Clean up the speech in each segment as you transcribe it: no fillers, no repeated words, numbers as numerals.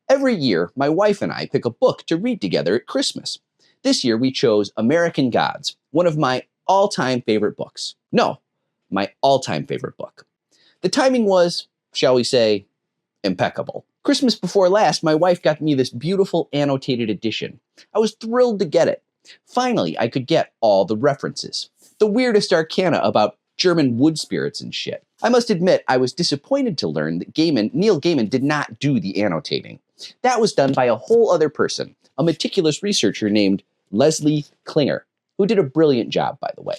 Every year, my wife and I pick a book to read together at Christmas. This year, we chose American Gods, one of my all-time favorite books. No, my all-time favorite book. The timing was, shall we say, impeccable. Christmas before last, my wife got me this beautiful annotated edition. I was thrilled to get it. Finally, I could get all the references. The weirdest arcana about German wood spirits and shit. I must admit, I was disappointed to learn that Neil Gaiman did not do the annotating. That was done by a whole other person, a meticulous researcher named Leslie Klinger, who did a brilliant job, by the way.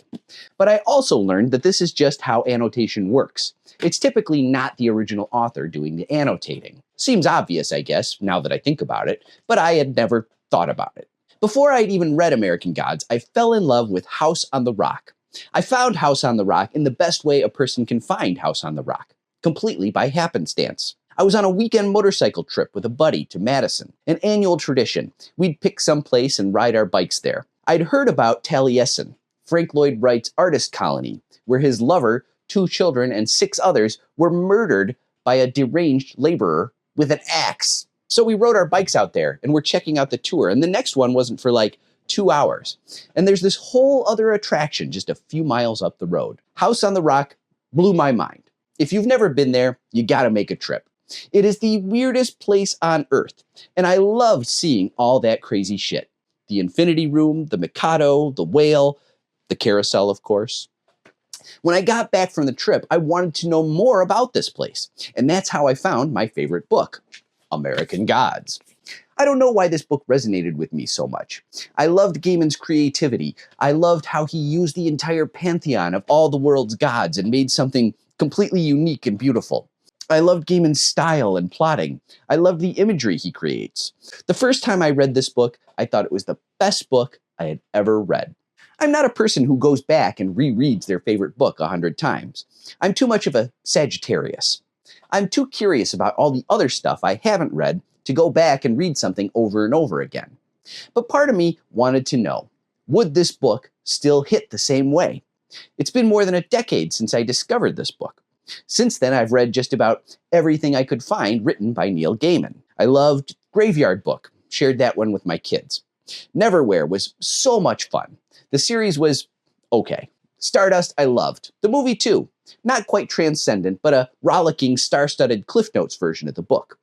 But I also learned that this is just how annotation works. It's typically not the original author doing the annotating. Seems obvious, I guess, now that I think about it, but I had never thought about it. Before I'd even read American Gods, I fell in love with House on the Rock. I found House on the Rock in the best way a person can find House on the Rock, completely by happenstance. I was on a weekend motorcycle trip with a buddy to Madison, an annual tradition. We'd pick some place and ride our bikes there. I'd heard about Taliesin, Frank Lloyd Wright's artist colony, where his lover, 2 children, and 6 others were murdered by a deranged laborer with an axe. So we rode our bikes out there and we're checking out the tour, and the next one wasn't for like 2 hours. And there's this whole other attraction just a few miles up the road. House on the Rock blew my mind. If you've never been there, you gotta make a trip. It is the weirdest place on earth, and I loved seeing all that crazy shit. The Infinity Room, the Mikado, the whale, the carousel, of course. When I got back from the trip, I wanted to know more about this place, and that's how I found my favorite book, American Gods. I don't know why this book resonated with me so much. I loved Gaiman's creativity. I loved how he used the entire pantheon of all the world's gods and made something completely unique and beautiful. I loved Gaiman's style and plotting. I loved the imagery he creates. The first time I read this book, I thought it was the best book I had ever read. I'm not a person who goes back and rereads their favorite book 100 times. I'm too much of a Sagittarius. I'm too curious about all the other stuff I haven't read to go back and read something over and over again. But part of me wanted to know, would this book still hit the same way? It's been more than a decade since I discovered this book. Since then, I've read just about everything I could find written by Neil Gaiman. I loved Graveyard Book, shared that one with my kids. Neverwhere was so much fun. The series was okay. Stardust I loved. The movie too. Not quite transcendent, but a rollicking, star-studded Cliff Notes version of the book.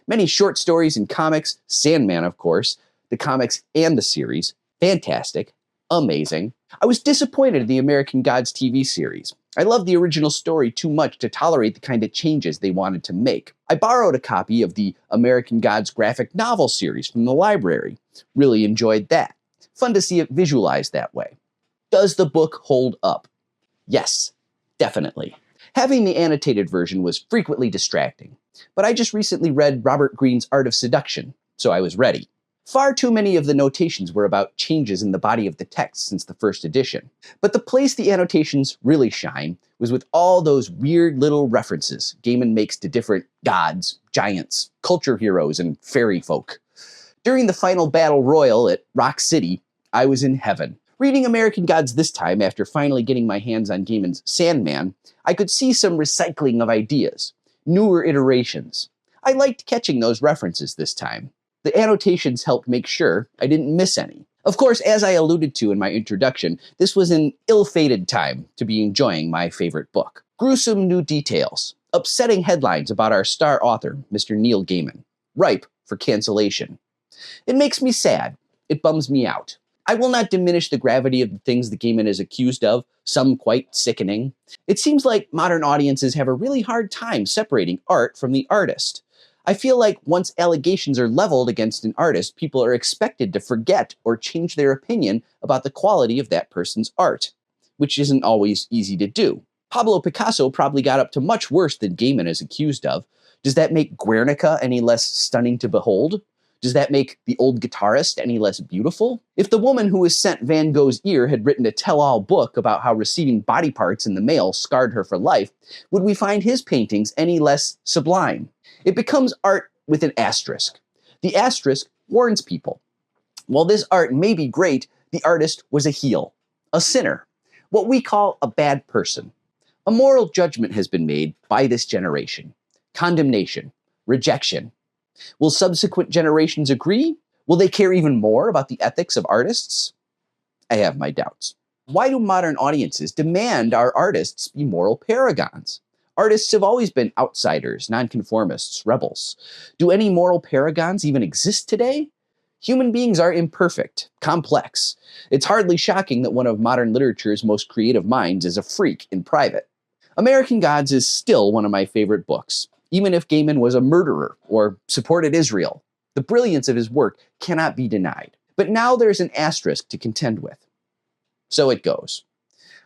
Many short stories and comics, Sandman of course, the comics and the series, fantastic, amazing. I was disappointed in the American Gods TV series. I loved the original story too much to tolerate the kind of changes they wanted to make. I borrowed a copy of the American Gods graphic novel series from the library. Really enjoyed that. Fun to see it visualized that way. Does the book hold up? Yes, definitely. Having the annotated version was frequently distracting, but I just recently read Robert Greene's Art of Seduction, so I was ready. Far too many of the notations were about changes in the body of the text since the first edition. But the place the annotations really shine was with all those weird little references Gaiman makes to different gods, giants, culture heroes, and fairy folk. During the final battle royal at Rock City, I was in heaven. Reading American Gods this time, after finally getting my hands on Gaiman's Sandman, I could see some recycling of ideas, newer iterations. I liked catching those references this time. The annotations helped make sure I didn't miss any. Of course, as I alluded to in my introduction, this was an ill-fated time to be enjoying my favorite book. Gruesome new details, upsetting headlines about our star author, Mr. Neil Gaiman, ripe for cancellation. It makes me sad. It bums me out. I will not diminish the gravity of the things that Gaiman is accused of, some quite sickening. It seems like modern audiences have a really hard time separating art from the artist. I feel like once allegations are leveled against an artist, people are expected to forget or change their opinion about the quality of that person's art, which isn't always easy to do. Pablo Picasso probably got up to much worse than Gaiman is accused of. Does that make Guernica any less stunning to behold? Does that make The Old Guitarist any less beautiful? If the woman who was sent Van Gogh's ear had written a tell-all book about how receiving body parts in the mail scarred her for life, would we find his paintings any less sublime? It becomes art with an asterisk. The asterisk warns people. While this art may be great, the artist was a heel, a sinner, what we call a bad person. A moral judgment has been made by this generation. Condemnation, rejection. Will subsequent generations agree? Will they care even more about the ethics of artists? I have my doubts. Why do modern audiences demand our artists be moral paragons? Artists have always been outsiders, nonconformists, rebels. Do any moral paragons even exist today? Human beings are imperfect, complex. It's hardly shocking that one of modern literature's most creative minds is a freak in private. American Gods is still one of my favorite books, even if Gaiman was a murderer or supported Israel. The brilliance of his work cannot be denied. But now there's an asterisk to contend with. So it goes.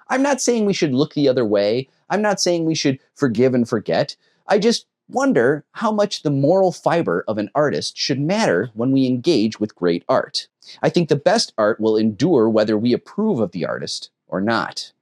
I'm not saying we should look the other way. I'm not saying we should forgive and forget. I just wonder how much the moral fiber of an artist should matter when we engage with great art. I think the best art will endure whether we approve of the artist or not.